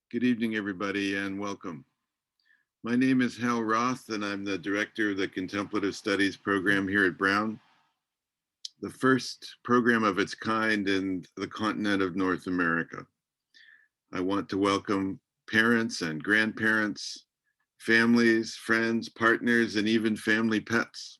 Good evening, everybody, and welcome. My name is Hal Roth, and I'm the director of the Contemplative Studies program here at Brown, the first program of its kind in the continent of North America. I want to welcome parents and grandparents, families, friends, partners, and even family pets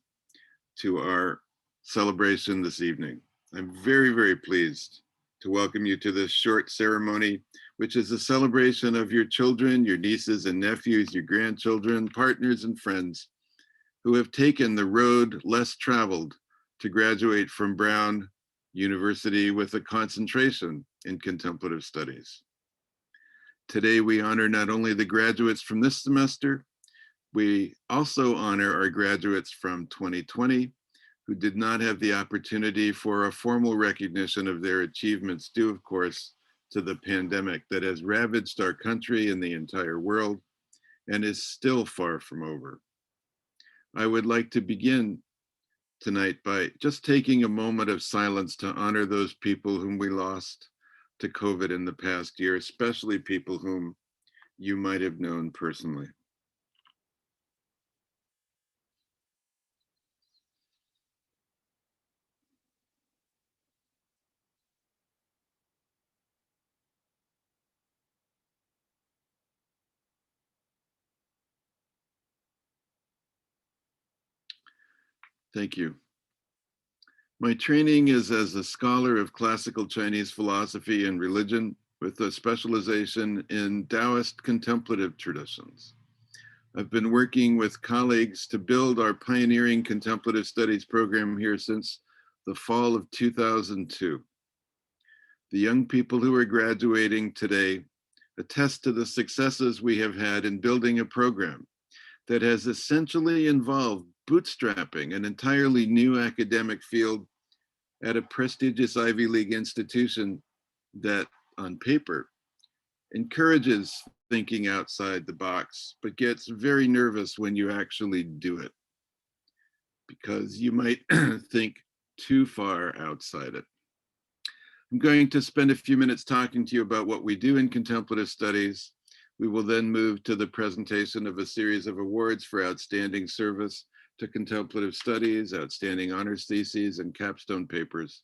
to our celebration this evening. I'm very, very pleased to welcome you to this short ceremony, which is a celebration of your children, your nieces and nephews, your grandchildren, partners and friends who have taken the road less traveled to graduate from Brown University with a concentration in contemplative studies. Today, we honor not only the graduates from this semester, we also honor our graduates from 2020 who did not have the opportunity for a formal recognition of their achievements due, of course, to the pandemic that has ravaged our country and the entire world and is still far from over. I would like to begin tonight by just taking a moment of silence to honor those people whom we lost to COVID in the past year, especially people whom you might have known personally. Thank you. My training is as a scholar of classical Chinese philosophy and religion with a specialization in Taoist contemplative traditions. I've been working with colleagues to build our pioneering contemplative studies program here since the fall of 2002. The young people who are graduating today attest to the successes we have had in building a program that has essentially involved bootstrapping an entirely new academic field at a prestigious Ivy League institution that, on paper, encourages thinking outside the box, but gets very nervous when you actually do it because you might think too far outside it. I'm going to spend a few minutes talking to you about what we do in contemplative studies. We will then move to the presentation of a series of awards for outstanding service to contemplative studies, outstanding honors theses, and capstone papers.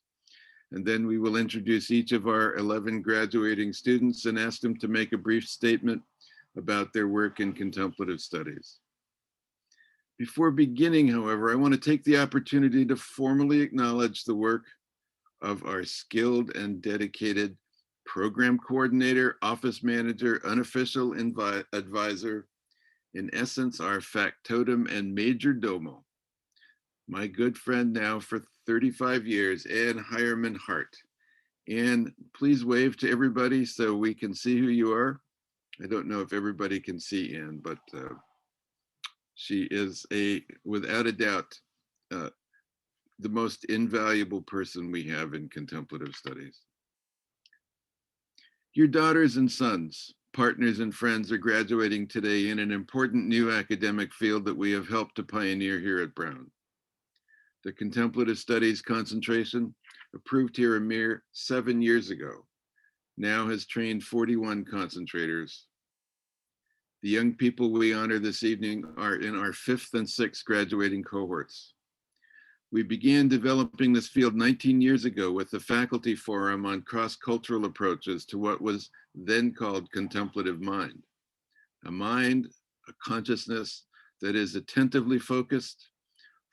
And then we will introduce each of our 11 graduating students and ask them to make a brief statement about their work in contemplative studies. Before beginning, however, I want to take the opportunity to formally acknowledge the work of our skilled and dedicated program coordinator, office manager, unofficial advisor, in essence, our factotum and major domo, my good friend now for 35 years, Ann Heyrman-Hart. Ann, please wave to everybody so we can see who you are. I don't know if everybody can see Ann, but she is without a doubt, the most invaluable person we have in contemplative studies. Your daughters and sons, partners and friends are graduating today in an important new academic field that we have helped to pioneer here at Brown. The contemplative studies concentration, approved here a mere 7 years ago, now has trained 41 concentrators. The young people we honor this evening are in our 5th and 6th graduating cohorts. We began developing this field 19 years ago with the faculty forum on cross-cultural approaches to what was then called contemplative mind. A mind, a consciousness that is attentively focused,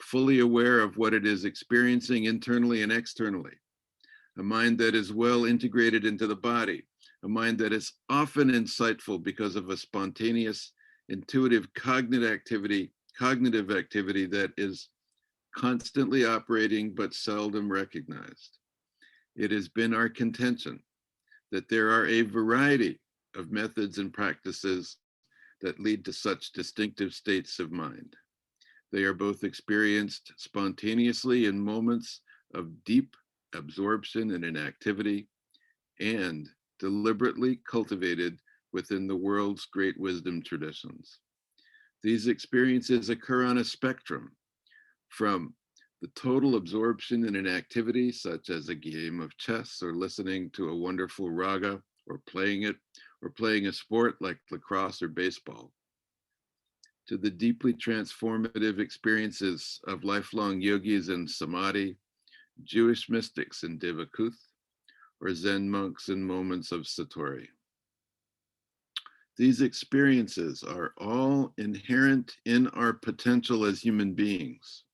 fully aware of what it is experiencing internally and externally. A mind that is well integrated into the body, a mind that is often insightful because of a spontaneous, intuitive cognitive activity that is constantly operating but seldom recognized. It has been our contention that there are a variety of methods and practices that lead to such distinctive states of mind. They are both experienced spontaneously in moments of deep absorption in an activity and deliberately cultivated within the world's great wisdom traditions. These experiences occur on a spectrum from the total absorption in an activity, such as a game of chess or listening to a wonderful raga or playing it, or playing a sport like lacrosse or baseball, to the deeply transformative experiences of lifelong yogis in samadhi, Jewish mystics in Devakuth, or Zen monks in moments of satori. These experiences are all inherent in our potential as human beings,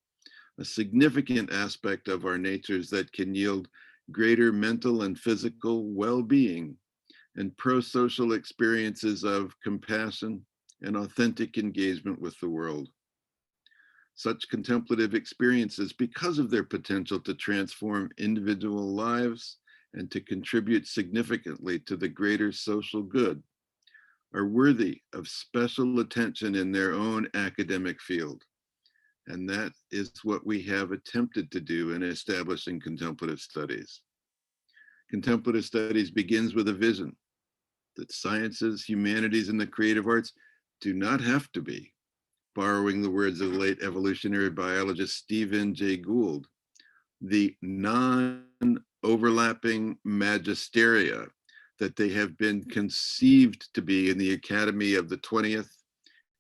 a significant aspect of our natures that can yield greater mental and physical well-being and pro-social experiences of compassion and authentic engagement with the world. Such contemplative experiences, because of their potential to transform individual lives and to contribute significantly to the greater social good, are worthy of special attention in their own academic field. And that is what we have attempted to do in establishing contemplative studies. Contemplative studies begins with a vision that sciences, humanities, and the creative arts do not have to be, borrowing the words of the late evolutionary biologist Stephen Jay Gould, the non-overlapping magisteria that they have been conceived to be in the academy of the 20th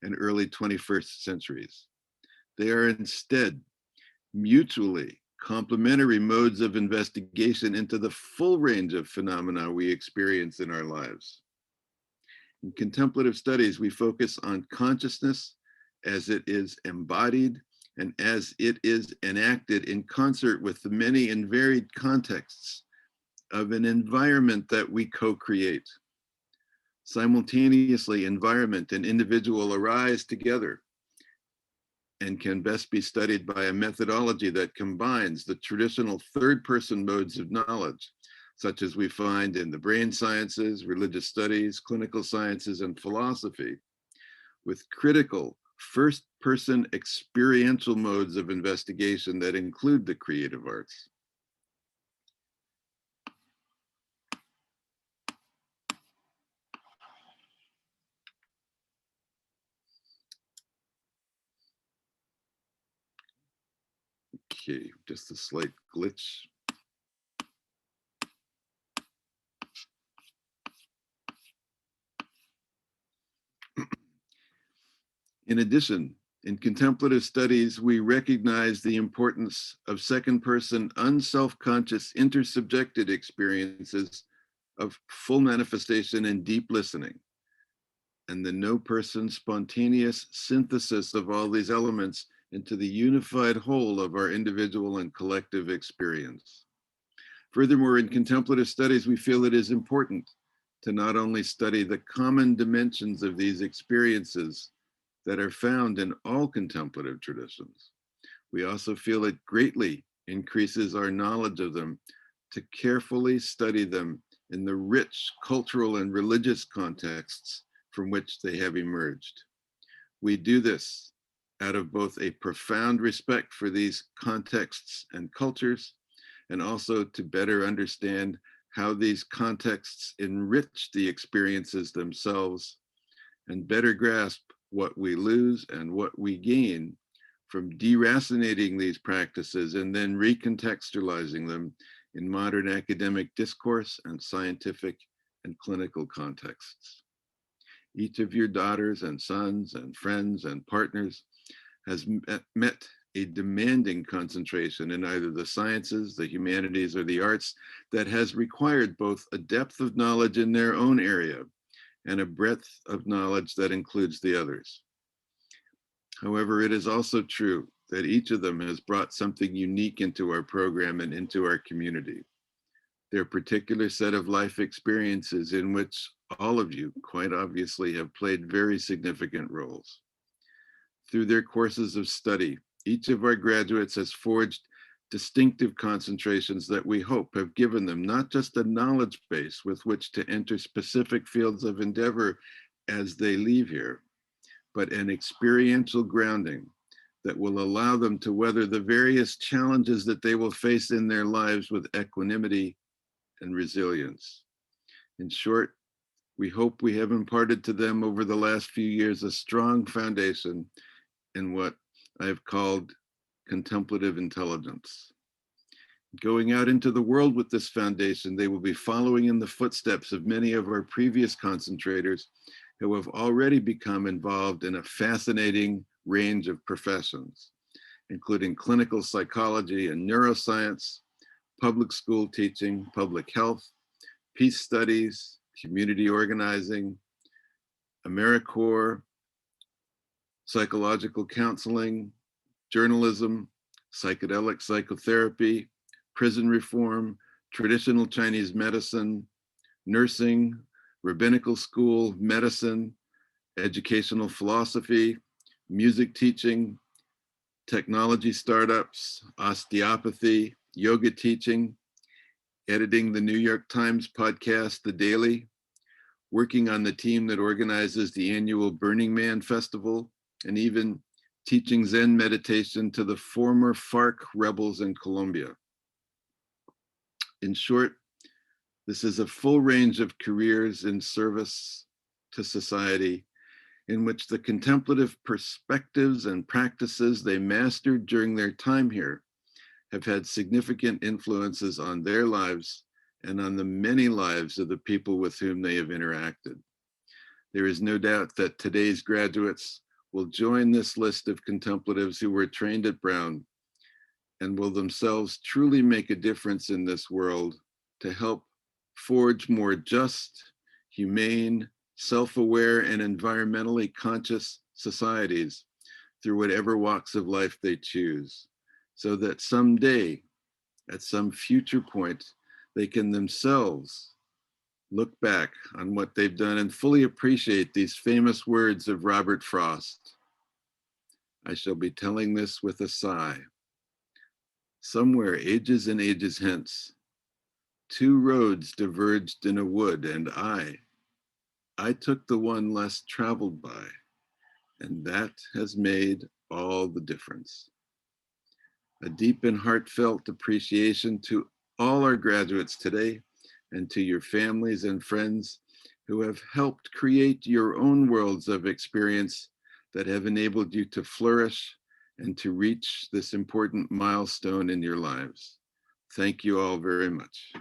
and early 21st centuries. They are instead mutually complementary modes of investigation into the full range of phenomena we experience in our lives. In contemplative studies, we focus on consciousness as it is embodied and as it is enacted in concert with the many and varied contexts of an environment that we co-create. Simultaneously, environment and individual arise together and can best be studied by a methodology that combines the traditional third-person modes of knowledge, such as we find in the brain sciences, religious studies, clinical sciences, and philosophy, with critical first-person experiential modes of investigation that include the creative arts. Okay, just a slight glitch. In addition, in contemplative studies, we recognize the importance of second-person, unself-conscious, intersubjected experiences of full manifestation and deep listening, and the no-person spontaneous synthesis of all these elements into the unified whole of our individual and collective experience. Furthermore, in contemplative studies, we feel it is important to not only study the common dimensions of these experiences that are found in all contemplative traditions, we also feel it greatly increases our knowledge of them to carefully study them in the rich cultural and religious contexts from which they have emerged. We do this out of both a profound respect for these contexts and cultures, and also to better understand how these contexts enrich the experiences themselves and better grasp what we lose and what we gain from deracinating these practices and then recontextualizing them in modern academic discourse and scientific and clinical contexts. Each of your daughters and sons and friends and partners has met a demanding concentration in either the sciences, the humanities, or the arts that has required both a depth of knowledge in their own area and a breadth of knowledge that includes the others. However, it is also true that each of them has brought something unique into our program and into our community. Their particular set of life experiences in which all of you, quite obviously, have played very significant roles. Through their courses of study, each of our graduates has forged distinctive concentrations that we hope have given them not just a knowledge base with which to enter specific fields of endeavor as they leave here, but an experiential grounding that will allow them to weather the various challenges that they will face in their lives with equanimity and resilience. In short, we hope we have imparted to them over the last few years a strong foundation in what I have called contemplative intelligence. Going out into the world with this foundation, they will be following in the footsteps of many of our previous concentrators who have already become involved in a fascinating range of professions, including clinical psychology and neuroscience, public school teaching, public health, peace studies, community organizing, AmeriCorps, psychological counseling, journalism, psychedelic psychotherapy, prison reform, traditional Chinese medicine, nursing, rabbinical school, medicine, educational philosophy, music teaching, technology startups, osteopathy, yoga teaching, editing the New York Times podcast, The Daily, working on the team that organizes the annual Burning Man Festival, and even teaching Zen meditation to the former FARC rebels in Colombia. In short, this is a full range of careers in service to society in which the contemplative perspectives and practices they mastered during their time here have had significant influences on their lives and on the many lives of the people with whom they have interacted. There is no doubt that today's graduates will join this list of contemplatives who were trained at Brown and will themselves truly make a difference in this world to help forge more just, humane, self-aware, and environmentally conscious societies through whatever walks of life they choose, so that someday, at some future point, they can themselves look back on what they've done and fully appreciate these famous words of Robert Frost. I shall be telling this with a sigh. Somewhere ages and ages hence, two roads diverged in a wood, and I took the one less traveled by, and that has made all the difference. A deep and heartfelt appreciation to all our graduates today and to your families and friends who have helped create your own worlds of experience that have enabled you to flourish and to reach this important milestone in your lives. Thank you all very much.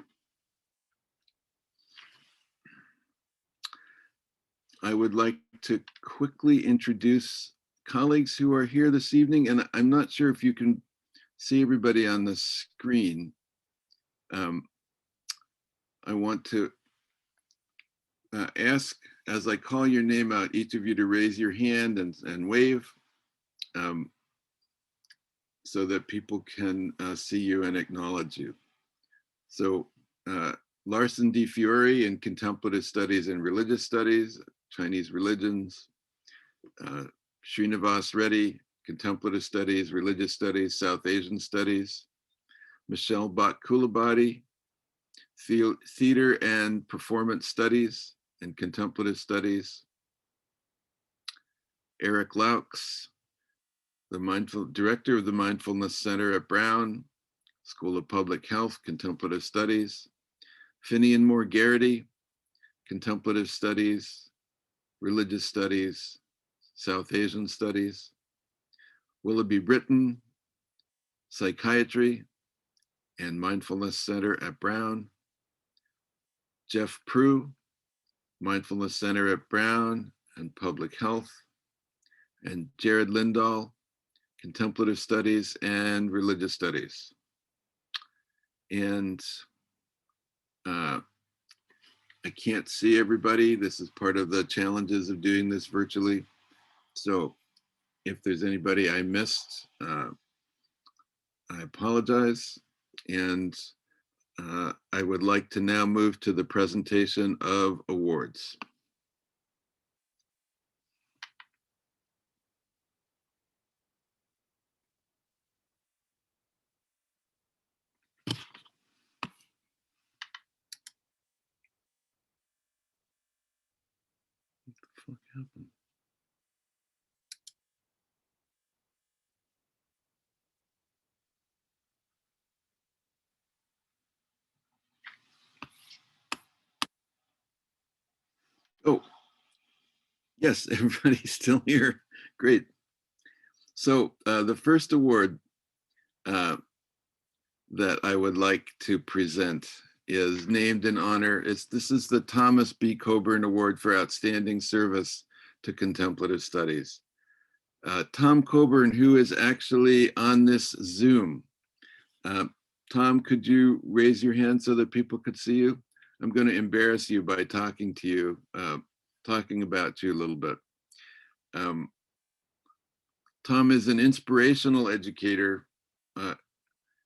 I would like to quickly introduce colleagues who are here this evening, and I'm not sure if you can see everybody on the screen. I want to ask, as I call your name out, each of you to raise your hand and wave so that people can see you and acknowledge you. So Larson D. Fiore in Contemplative Studies and Religious Studies, Chinese Religions. Srinivas Reddy, Contemplative Studies, Religious Studies, South Asian Studies. Michelle Bhatt-Kulabadi, Theater and Performance Studies and Contemplative Studies. Eric Laux, the Director of the Mindfulness Center at Brown, School of Public Health, Contemplative Studies. Finian Moore Garrity, Contemplative Studies, Religious Studies, South Asian Studies. Willoughby Britton, Psychiatry and Mindfulness Center at Brown. Jeff Prue, Mindfulness Center at Brown and Public Health. And Jared Lindahl, Contemplative Studies and Religious Studies. And I can't see everybody. This is part of the challenges of doing this virtually. So if there's anybody I missed, I apologize. And I would like to now move to the presentation of awards. What the fuck happened? Oh, yes, everybody's still here. Great. So the first award that I would like to present is named in honor. This is the Thomas B. Coburn Award for Outstanding Service to Contemplative Studies. Tom Coburn, who is actually on this Zoom. Tom, could you raise your hand so that people could see you? I'm going to embarrass you by talking to you, talking about you a little bit. Tom is an inspirational educator,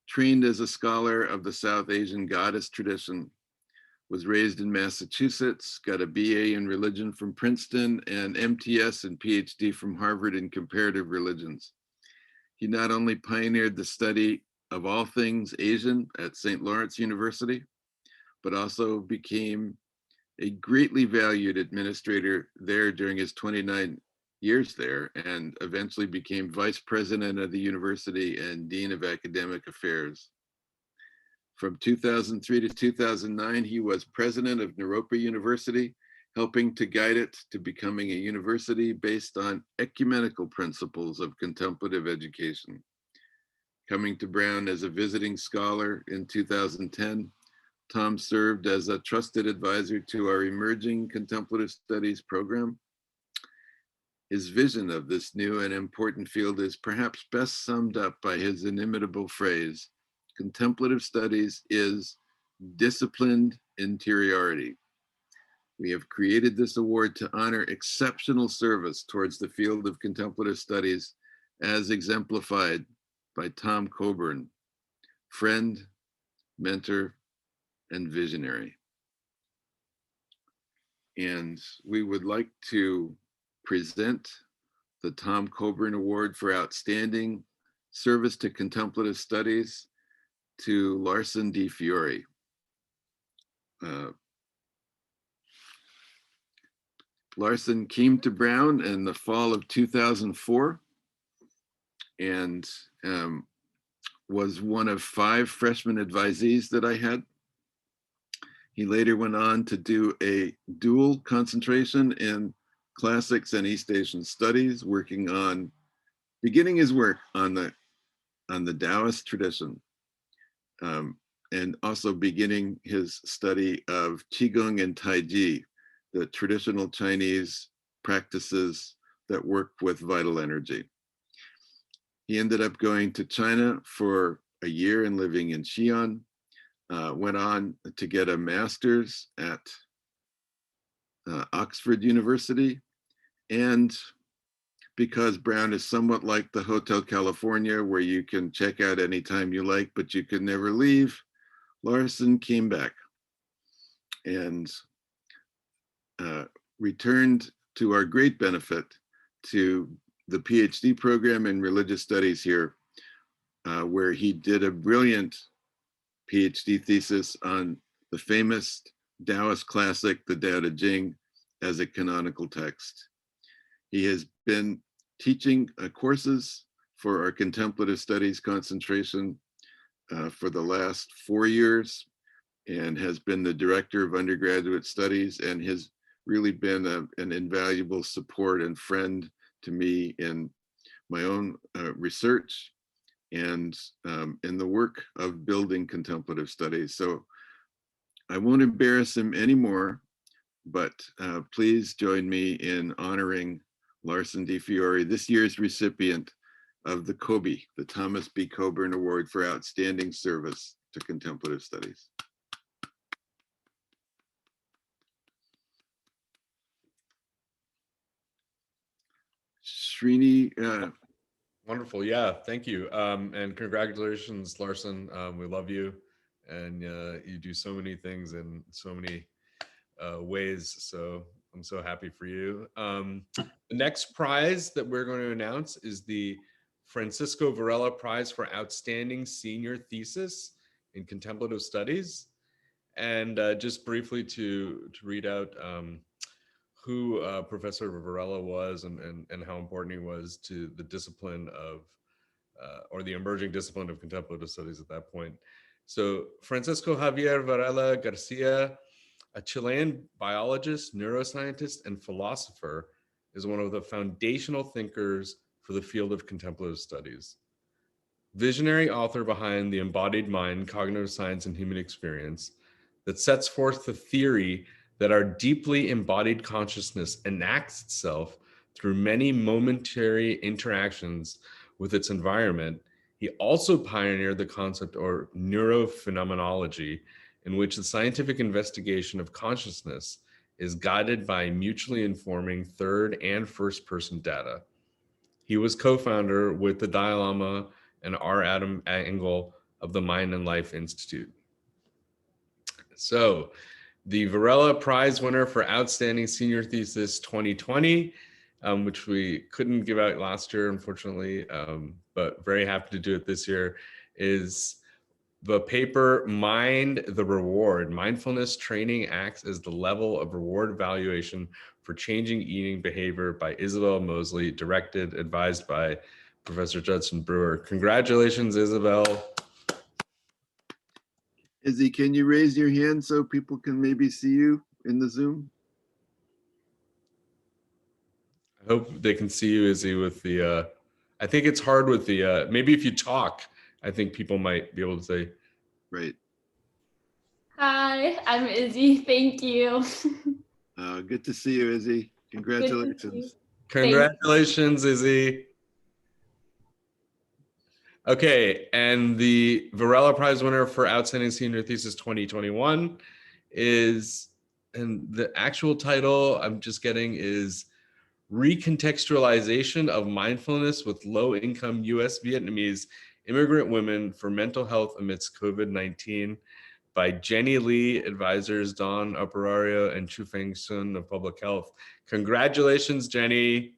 trained as a scholar of the South Asian goddess tradition, was raised in Massachusetts, got a BA in religion from Princeton, and MTS and PhD from Harvard in comparative religions. He not only pioneered the study of all things Asian at St. Lawrence University, but also became a greatly valued administrator there during his 29 years there, and eventually became vice president of the university and dean of academic affairs. From 2003 to 2009, he was president of Naropa University, helping to guide it to becoming a university based on ecumenical principles of contemplative education. Coming to Brown as a visiting scholar in 2010, Tom served as a trusted advisor to our emerging contemplative studies program. His vision of this new and important field is perhaps best summed up by his inimitable phrase, contemplative studies is disciplined interiority. We have created this award to honor exceptional service towards the field of contemplative studies as exemplified by Tom Coburn, friend, mentor, and visionary. And we would like to present the Tom Coburn Award for Outstanding Service to Contemplative Studies to Larson Di Fiore. Larson came to Brown in the fall of 2004 and was one of 5 freshman advisees that I had. He later went on to do a dual concentration in classics and East Asian studies, beginning his work on the Taoist tradition, and also beginning his study of Qigong and Taiji, the traditional Chinese practices that work with vital energy. He ended up going to China for a year and living in Xi'an, went on to get a master's at Oxford University. And because Brown is somewhat like the Hotel California, where you can check out anytime you like, but you can never leave, Larson came back and returned to our great benefit to the PhD program in religious studies here, where he did a brilliant PhD thesis on the famous Taoist classic, the Tao Te Ching, as a canonical text. He has been teaching courses for our contemplative studies concentration for the last 4 years, and has been the director of undergraduate studies, and has really been an invaluable support and friend to me in my own research and in the work of building contemplative studies. So I won't embarrass him anymore, but please join me in honoring Larson Di Fiore, this year's recipient of the COBE, the Thomas B. Coburn Award for Outstanding Service to Contemplative Studies. Srini. Wonderful, yeah, thank you. And congratulations, Larson. We love you, and you do so many things in so many ways. So I'm so happy for you. The next prize that we're going to announce is the Francisco Varela Prize for Outstanding Senior Thesis in Contemplative Studies. And just briefly to read out who Professor Varela was and how important he was to the discipline of, or the emerging discipline of contemplative studies at that point. So Francisco Javier Varela Garcia, a Chilean biologist, neuroscientist, and philosopher, is one of the foundational thinkers for the field of contemplative studies. visionary author behind The Embodied Mind, Cognitive Science and Human Experience, that sets forth the theory that our deeply embodied consciousness enacts itself through many momentary interactions with its environment. He also pioneered the concept or neurophenomenology, in which the scientific investigation of consciousness is guided by mutually informing third and first person data. He was co-founder with the Dalai Lama and R. Adam Engel of the Mind and Life Institute. So, the Varela Prize winner for Outstanding Senior Thesis 2020, which we couldn't give out last year, unfortunately, but very happy to do it this year, is the paper Mind the Reward. Mindfulness Training Acts as the Level of Reward Evaluation for Changing Eating Behavior by Isabel Mosley, directed, advised by Professor Judson Brewer. Congratulations, Isabel. Izzy, can you raise your hand so people can maybe see you in the Zoom? I hope they can see you, Izzy, with the, I think it's hard with the, maybe if you talk, I think people might be able to say. Right. Hi, I'm Izzy. Thank you. Good to see you, Izzy. Congratulations. Congratulations, Izzy. Okay, and the Varela Prize winner for Outstanding Senior Thesis 2021 is, and the actual title I'm just getting is Recontextualization of Mindfulness with Low-Income U.S. Vietnamese Immigrant Women for Mental Health Amidst COVID-19 by Jenny Lee, advisors Dawn Operario and Chufeng Sun of Public Health. Congratulations, Jenny.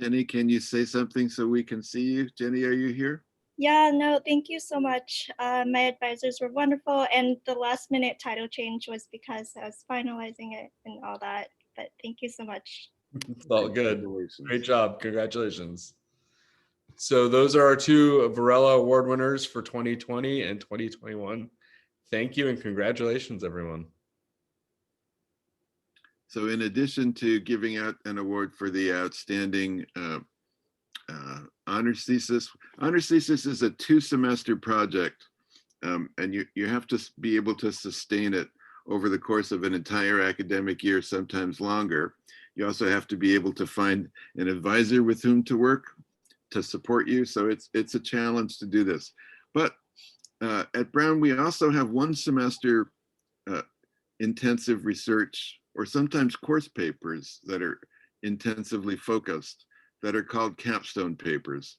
Jenny, can you say something so we can see you? Jenny, are you here? Yeah, no, thank you so much. My advisors were wonderful, and the last minute title change was because I was finalizing it and all that. But thank you so much. It's all good. Great job. Congratulations. So those are our two Varela Award winners for 2020 and 2021. Thank you and congratulations, everyone. So in addition to giving out an award for the outstanding honors thesis is a 2-semester project, and you have to be able to sustain it over the course of an entire academic year, sometimes longer. You also have to be able to find an advisor with whom to work to support you. So it's a challenge to do this. But at Brown, we also have 1 semester intensive research, or sometimes course papers that are intensively focused, that are called capstone papers.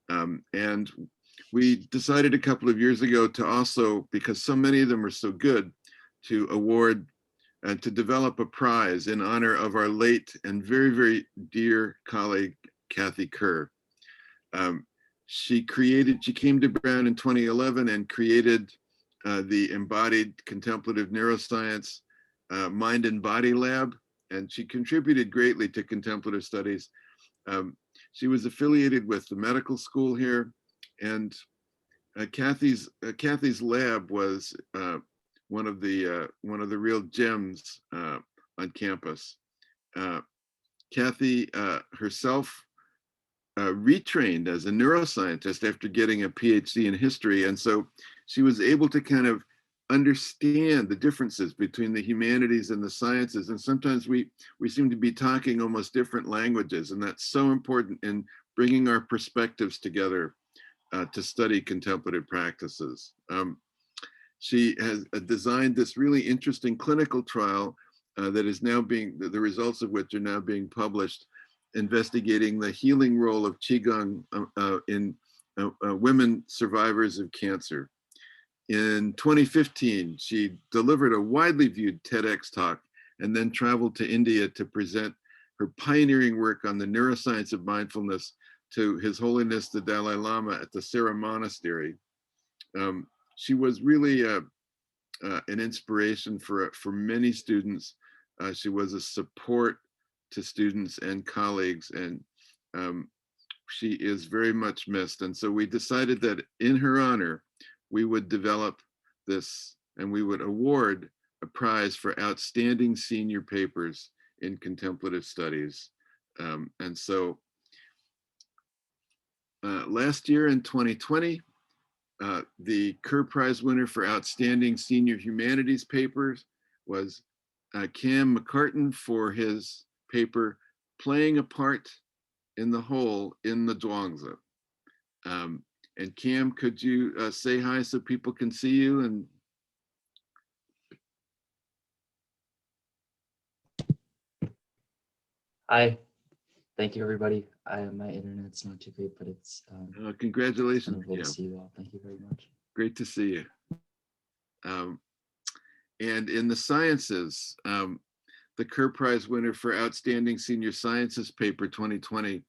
And we decided a couple of years ago to also, because so many of them are so good, to award and to develop a prize in honor of our late and very, very dear colleague, Kathy Kerr. She came to Brown in 2011 and created the Embodied Contemplative Neuroscience Mind and Body Lab, and she contributed greatly to contemplative studies. She was affiliated with the medical school here, and Kathy's lab was one of the real gems on campus. Kathy herself retrained as a neuroscientist after getting a PhD in history, and so she was able to kind of understand the differences between the humanities and the sciences. And sometimes we seem to be talking almost different languages, and that's so important in bringing our perspectives together to study contemplative practices. She has designed this really interesting clinical trial that is now the results of which are now being published, investigating the healing role of Qigong in women survivors of cancer. In 2015, she delivered a widely viewed TEDx talk and then traveled to India to present her pioneering work on the neuroscience of mindfulness to His Holiness the Dalai Lama at the Sera Monastery. She was really an inspiration for many students. She was a support to students and colleagues, and she is very much missed. And so we decided that in her honor, we would develop this and we would award a prize for outstanding senior papers in contemplative studies. And so Last year in 2020, the Kerr Prize winner for Outstanding Senior Humanities Papers was Cam McCartan for his paper, Playing a Part in the Whole in the Zhuangzi. And Cam, could you say hi so people can see you? And Hi, thank you everybody. My internet's not too great, but it's congratulations, wonderful to Cam. see you all. Thank you very much. Great to see you. And in the sciences, the Kerr Prize winner for Outstanding Senior Sciences Paper 2020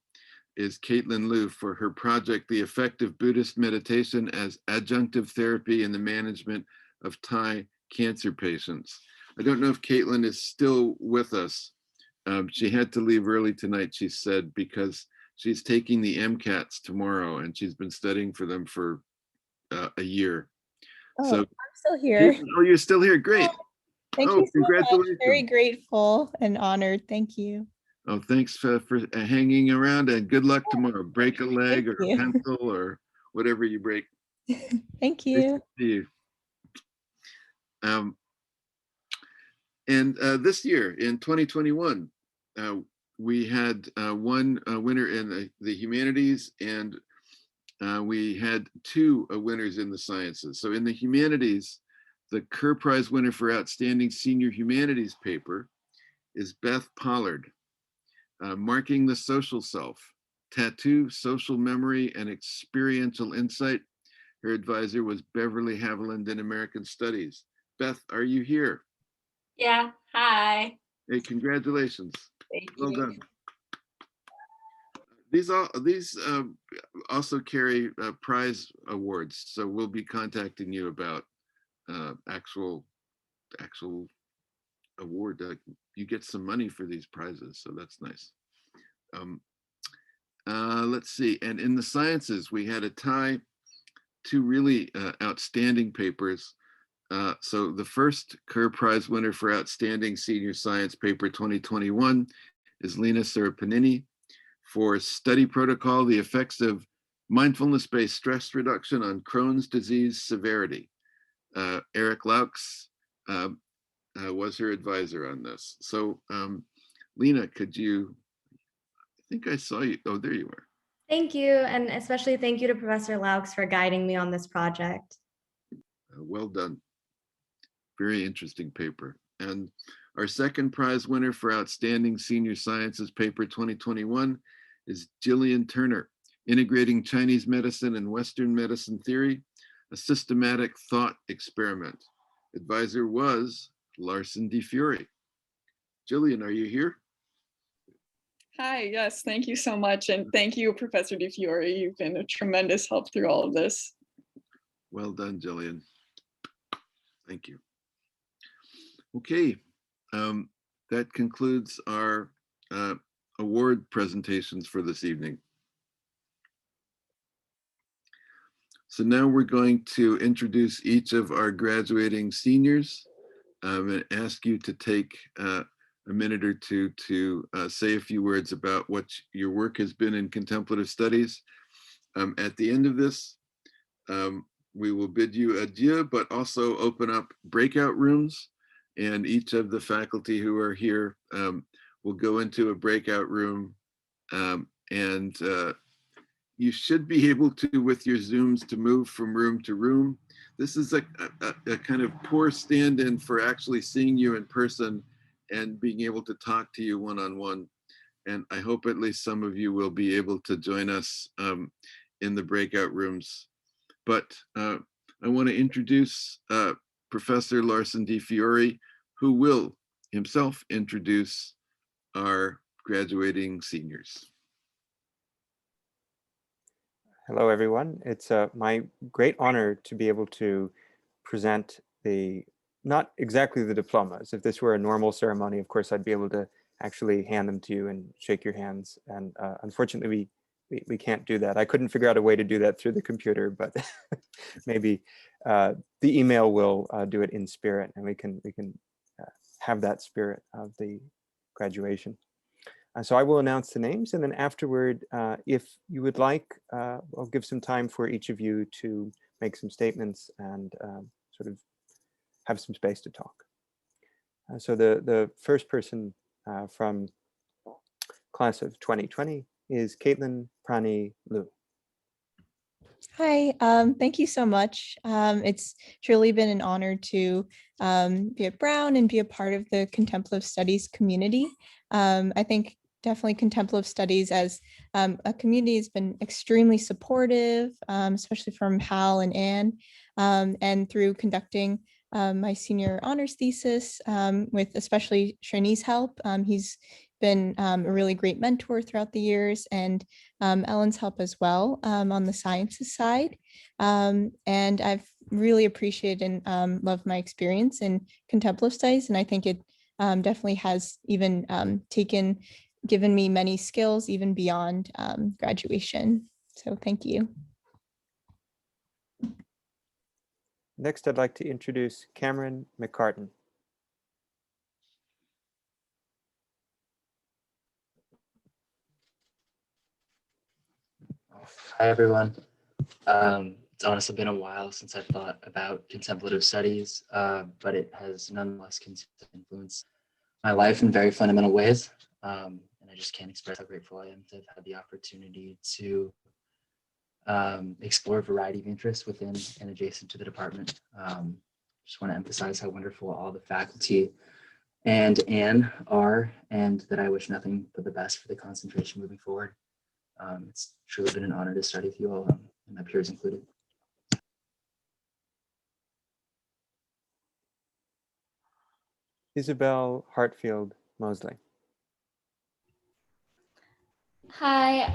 is Caitlin Liu for her project, The Effect of Buddhist Meditation as Adjunctive Therapy in the Management of Thai Cancer Patients. I don't know if Caitlin is still with us. She had to leave early tonight, she said, because she's taking the MCATs tomorrow and she's been studying for them for a year. Oh, So, I'm still here. oh, you're still here. Great. Thank Oh, you so congratulations. much. Very grateful and honored. Thank you. Oh, thanks for hanging around and good luck tomorrow. Break a leg or a you. pencil or whatever you break. Thank Great you. to see you. And this year in 2021, we had one winner in the humanities and we had two winners in the sciences. So in the humanities, the Kerr Prize winner for Outstanding Senior Humanities Paper is Beth Pollard, Marking the Social Self, Tattoo, Social Memory, and Experiential Insight. Her advisor was Beverly Haviland in American Studies. Beth, are you here? Yeah, hi. Hey, congratulations. Thank Well you. done. These also carry prize awards, so we'll be contacting you about actual award. You get some money for these prizes, so that's nice. Let's see, and in the sciences, we had a tie, two really outstanding papers. So the first Kerr Prize winner for Outstanding Senior Science Paper 2021 is Lena Serapanini for Study Protocol, The Effects of Mindfulness-Based Stress Reduction on Crohn's Disease Severity. Eric Laux was her advisor on this. So Lena, could you, I think I saw you, oh, there you are. Thank you, and especially thank you to Professor Laux for guiding me on this project. Well done. Very interesting paper. And our second prize winner for Outstanding Senior Sciences Paper 2021 is Jillian Turner, Integrating Chinese Medicine and Western Medicine Theory, a Systematic Thought Experiment. Advisor was Larson DeFiore. Jillian, are you here? Hi, yes, thank you so much. And thank you, Professor DeFiore. You've been a tremendous help through all of this. Well done, Jillian. Thank you. Okay, that concludes our award presentations for this evening. So now we're going to introduce each of our graduating seniors and ask you to take a minute or two to say a few words about what your work has been in contemplative studies. At the end of this, we will bid you adieu, but also open up breakout rooms, and each of the faculty who are here will go into a breakout room, and you should be able to, with your Zooms, to move from room to room. This is a kind of poor stand-in for actually seeing you in person and being able to talk to you one-on-one. And I hope at least some of you will be able to join us in the breakout rooms. But I want to introduce Professor Larson DeFiore, who will himself introduce our graduating seniors. Hello, everyone. It's my great honor to be able to present not exactly the diplomas. If this were a normal ceremony, of course, I'd be able to actually hand them to you and shake your hands. And unfortunately, we can't do that. I couldn't figure out a way to do that through the computer, but maybe the email will do it in spirit, and we can have that spirit of the graduation. So I will announce the names, and then afterward, if you would like, I'll give some time for each of you to make some statements and sort of have some space to talk. So the first person from class of 2020 is Caitlin Prani Liu. Hi, thank you so much. It's truly been an honor to be at Brown and be a part of the contemplative studies community. I think definitely contemplative studies as a community has been extremely supportive, especially from Hal and Anne, and through conducting my senior honors thesis with especially Shrini's help. He's been a really great mentor throughout the years, and Ellen's help as well on the sciences side. And I've really appreciated and loved my experience in contemplative studies. And I think it definitely has even given me many skills even beyond graduation. So thank you. Next, I'd like to introduce Cameron McCartan. Hi, everyone. It's honestly been a while since I've thought about contemplative studies, but it has nonetheless influenced my life in very fundamental ways. And I just can't express how grateful I am to have had the opportunity to explore a variety of interests within and adjacent to the department. Just want to emphasize how wonderful all the faculty and Anne are, and that I wish nothing but the best for the concentration moving forward. It's truly been an honor to study with you all, and my peers included. Isabel Hartfield Mosley. Hi,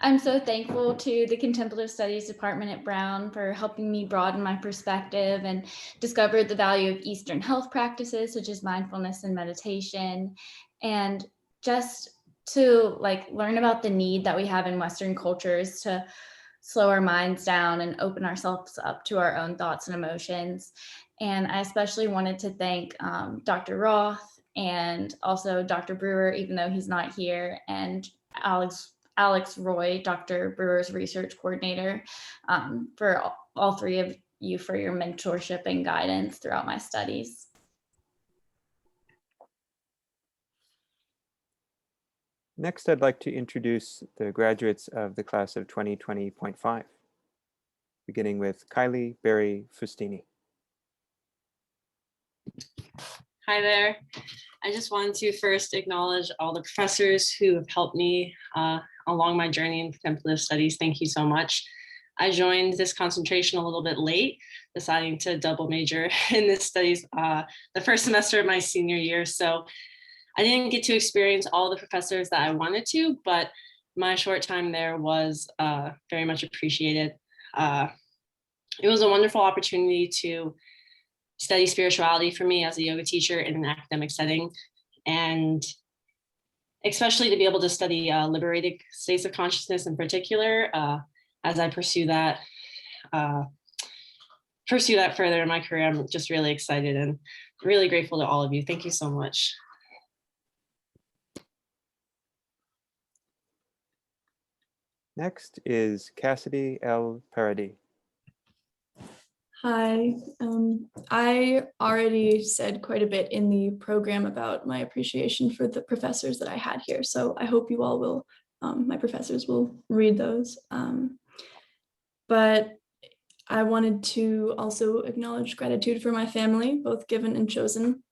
I'm so thankful to the Contemplative Studies Department at Brown for helping me broaden my perspective and discover the value of Eastern health practices such as mindfulness and meditation, and just to learn about the need that we have in Western cultures to slow our minds down and open ourselves up to our own thoughts and emotions. And I especially wanted to thank Dr. Roth and also Dr. Brewer, even though he's not here, and Alex Roy, Dr. Brewer's research coordinator, for all three of you for your mentorship and guidance throughout my studies. Next, I'd like to introduce the graduates of the class of 2020.5, beginning with Kylie Berry Fustini. Hi there. I just wanted to first acknowledge all the professors who have helped me along my journey in contemplative studies. Thank you so much. I joined this concentration a little bit late, deciding to double major in this studies the first semester of my senior year. So I didn't get to experience all the professors that I wanted to, but my short time there was very much appreciated. It was a wonderful opportunity to study spirituality for me as a yoga teacher in an academic setting, and especially to be able to study liberated states of consciousness in particular as I pursue that further in my career. I'm just really excited and really grateful to all of you. Thank you so much. Next is Cassidy L. Paradis. Hi, I already said quite a bit in the program about my appreciation for the professors that I had here. So I hope you all will, my professors will read those. But I wanted to also acknowledge gratitude for my family, both given and chosen.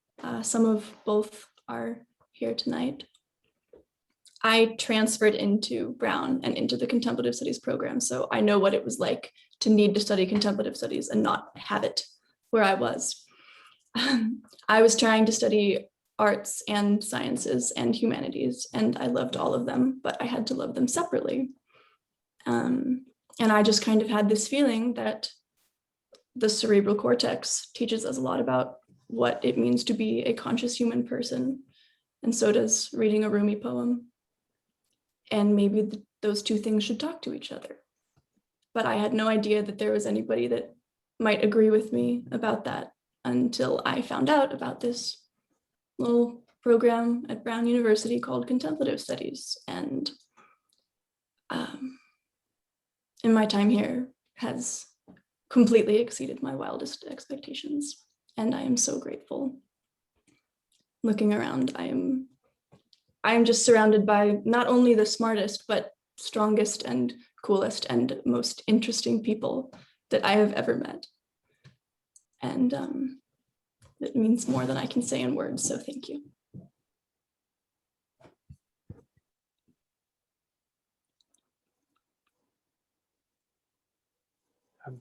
Some of both are here tonight. I transferred into Brown and into the contemplative studies program, so I know what it was like to need to study contemplative studies and not have it where I was. I was trying to study arts and sciences and humanities, and I loved all of them, but I had to love them separately. And I just kind of had this feeling that the cerebral cortex teaches us a lot about what it means to be a conscious human person, and so does reading a Rumi poem. And maybe those two things should talk to each other. But I had no idea that there was anybody that might agree with me about that until I found out about this little program at Brown University called Contemplative Studies. And in my time here has completely exceeded my wildest expectations. And I am so grateful. Looking around, I am just surrounded by not only the smartest, but strongest and coolest and most interesting people that I have ever met. And it means more than I can say in words, so thank you.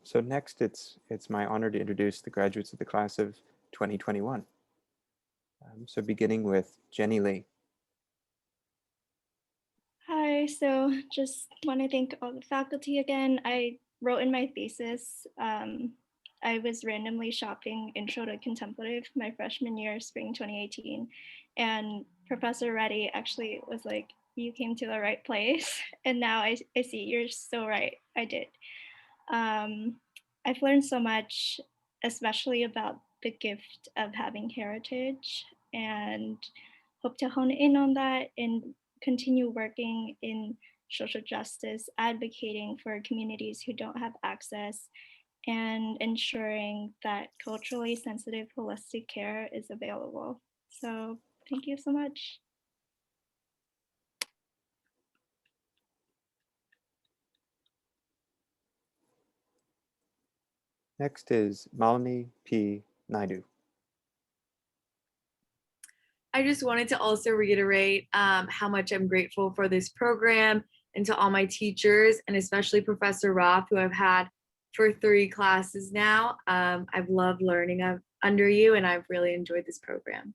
So next, it's my honor to introduce the graduates of the class of 2021. So beginning with Jenny Lee. Hi, so just want to thank all the faculty again. I wrote in my thesis, I was randomly shopping Intro to Contemplative my freshman year, spring 2018. And Professor Reddy actually was like, you came to the right place. And now I see you're so right, I did. I've learned so much, especially about the gift of having heritage, and hope to hone in on that and continue working in social justice, advocating for communities who don't have access, and ensuring that culturally sensitive holistic care is available. So thank you so much. Next is Malini P. Naidu. I just wanted to also reiterate how much I'm grateful for this program and to all my teachers, and especially Professor Roth, who I've had for 3 classes now. I've loved learning under you, and I've really enjoyed this program.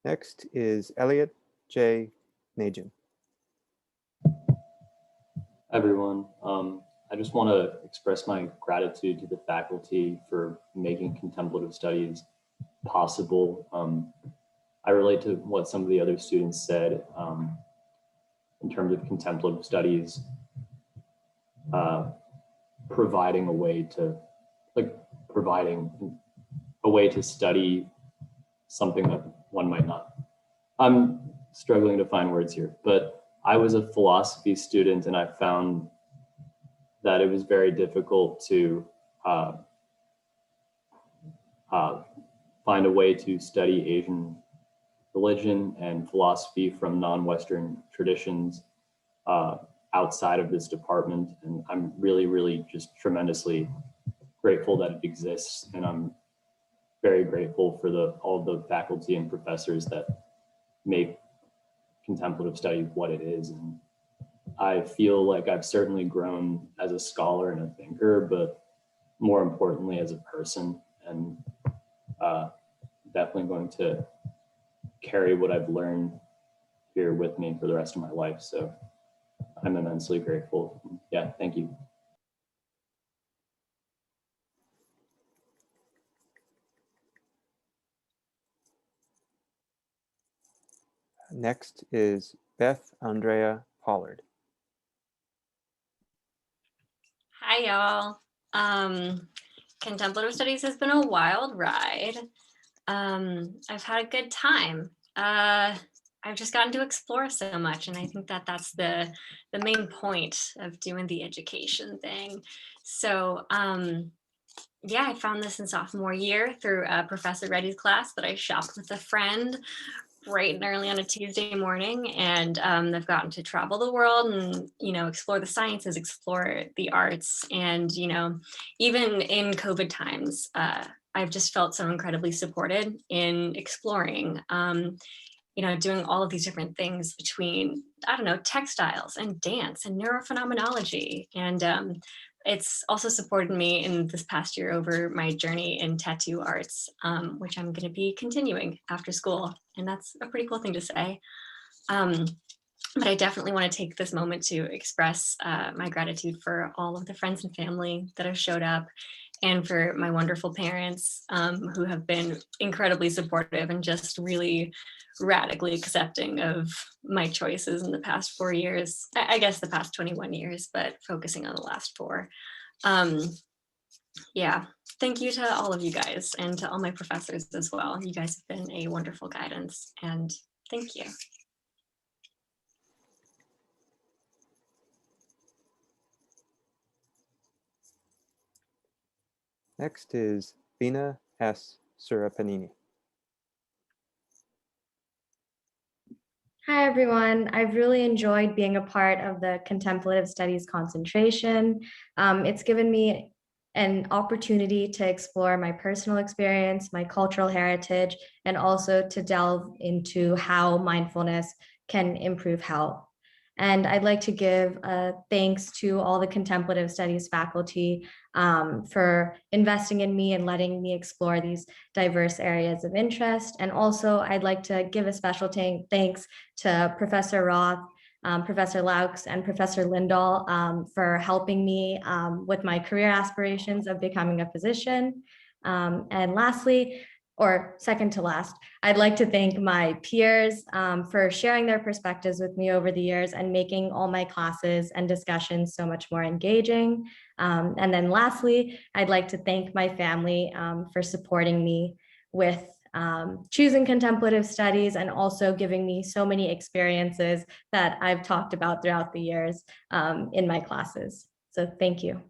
Next is Elliot J. Najin. Hi, everyone. I just want to express my gratitude to the faculty for making contemplative studies possible. I relate to what some of the other students said in terms of contemplative studies, providing a way to study something that one might not. I'm struggling to find words here, but I was a philosophy student, and I found that it was very difficult to find a way to study Asian religion and philosophy from non-Western traditions outside of this department. And I'm really, really just tremendously grateful that it exists. And I'm very grateful for all the faculty and professors that make contemplative study what it is. And I feel like I've certainly grown as a scholar and a thinker, but more importantly as a person, and definitely going to carry what I've learned here with me for the rest of my life. So I'm immensely grateful. Yeah, thank you. Next is Beth Andrea Pollard. Hi, y'all. Contemplative studies has been a wild ride. I've had a good time. I've just gotten to explore so much, and I think that that's the main point of doing the education thing. So yeah, I found this in sophomore year through Professor Reddy's class, but I shopped with a friend bright and early on a Tuesday morning, and I've gotten to travel the world and, explore the sciences, explore the arts, and, even in COVID times, I've just felt so incredibly supported in exploring, doing all of these different things between, textiles and dance and neurophenomenology. And it's also supported me in this past year over my journey in tattoo arts, which I'm going to be continuing after school. And that's a pretty cool thing to say. But I definitely want to take this moment to express my gratitude for all of the friends and family that have showed up, and for my wonderful parents who have been incredibly supportive and just really radically accepting of my choices in the past 4 years. I guess the past 21 years, but focusing on the last 4. Yeah, thank you to all of you guys and to all my professors as well. You guys have been a wonderful guidance, and thank you. Next is Lena S. Surapanini. Hi, everyone. I've really enjoyed being a part of the Contemplative Studies concentration. It's given me an opportunity to explore my personal experience, my cultural heritage, and also to delve into how mindfulness can improve health. And I'd like to give thanks to all the Contemplative Studies faculty for investing in me and letting me explore these diverse areas of interest. And also, I'd like to give a special thanks to Professor Roth, Professor Laux, and Professor Lindahl for helping me with my career aspirations of becoming a physician. And lastly, or second to last, I'd like to thank my peers for sharing their perspectives with me over the years and making all my classes and discussions so much more engaging. And then lastly, I'd like to thank my family for supporting me with choosing contemplative studies and also giving me so many experiences that I've talked about throughout the years in my classes. So thank you.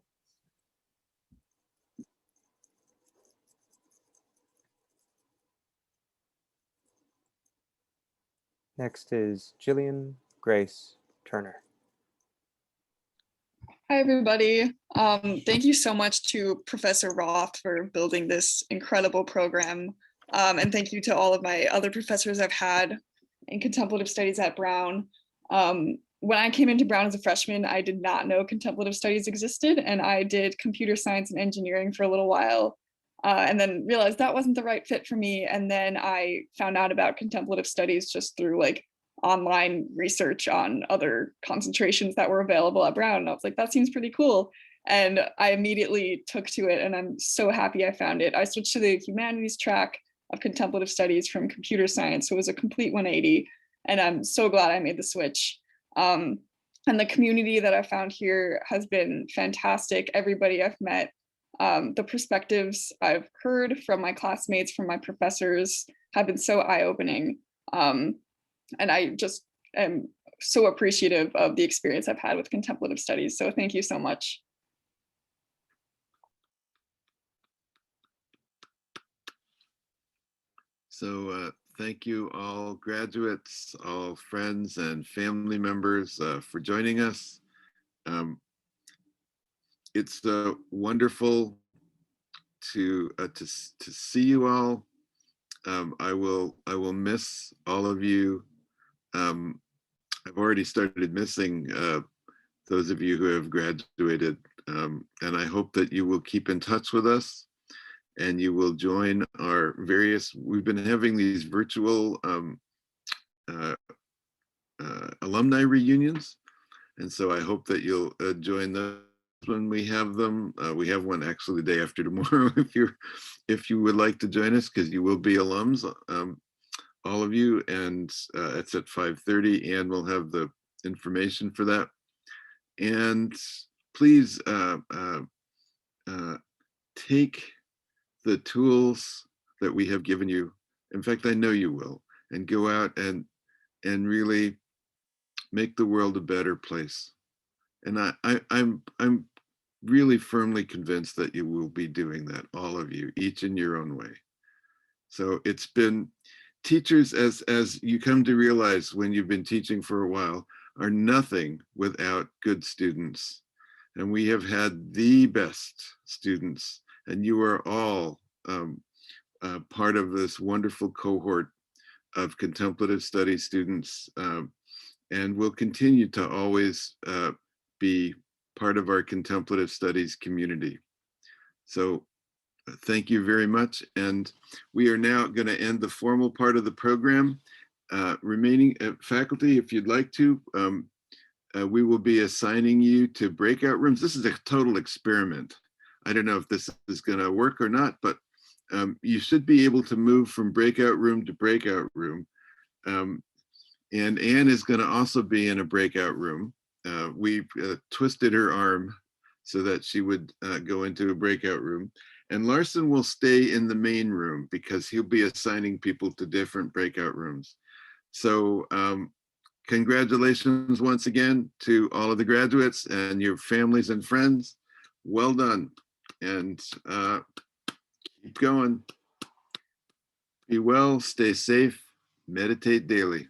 Next is Jillian Grace Turner. Hi, everybody. Thank you so much to Professor Roth for building this incredible program. And thank you to all of my other professors I've had in contemplative studies at Brown. When I came into Brown as a freshman, I did not know contemplative studies existed, and I did computer science and engineering for a little while, and then realized that wasn't the right fit for me. And then I found out about contemplative studies just through like online research on other concentrations that were available at Brown. And I was like, that seems pretty cool. And I immediately took to it, and I'm so happy I found it. I switched to the humanities track of contemplative studies from computer science, so it was a complete 180, and I'm so glad I made the switch. And the community that I found here has been fantastic. Everybody I've met, the perspectives I've heard from my classmates, from my professors, have been so eye-opening. And I just am so appreciative of the experience I've had with contemplative studies. So thank you so much. So thank you all graduates, all friends and family members for joining us. It's wonderful to see you all. I will miss all of you. I've already started missing those of you who have graduated, and I hope that you will keep in touch with us and you will join our various, we've been having these virtual alumni reunions, and so I hope that you'll join those when we have them. We have one actually the day after tomorrow if you would like to join us, because you will be alums, all of you, and it's at 5:30, and we'll have the information for that. And please take the tools that we have given you. In fact, I know you will, and go out and really make the world a better place. And I'm really firmly convinced that you will be doing that, all of you, each in your own way. So it's been, teachers, as you come to realize when you've been teaching for a while, are nothing without good students. And we have had the best students, and you are all part of this wonderful cohort of contemplative study students, and will continue to always be part of our contemplative studies community. So thank you very much. And we are now going to end the formal part of the program. Remaining faculty, if you'd like to, we will be assigning you to breakout rooms. This is a total experiment. I don't know if this is going to work or not, but you should be able to move from breakout room to breakout room. And Anne is going to also be in a breakout room. We've twisted her arm so that she would go into a breakout room. And Larson will stay in the main room because he'll be assigning people to different breakout rooms. So congratulations once again to all of the graduates and your families and friends. Well done. And keep going. Be well, stay safe, meditate daily.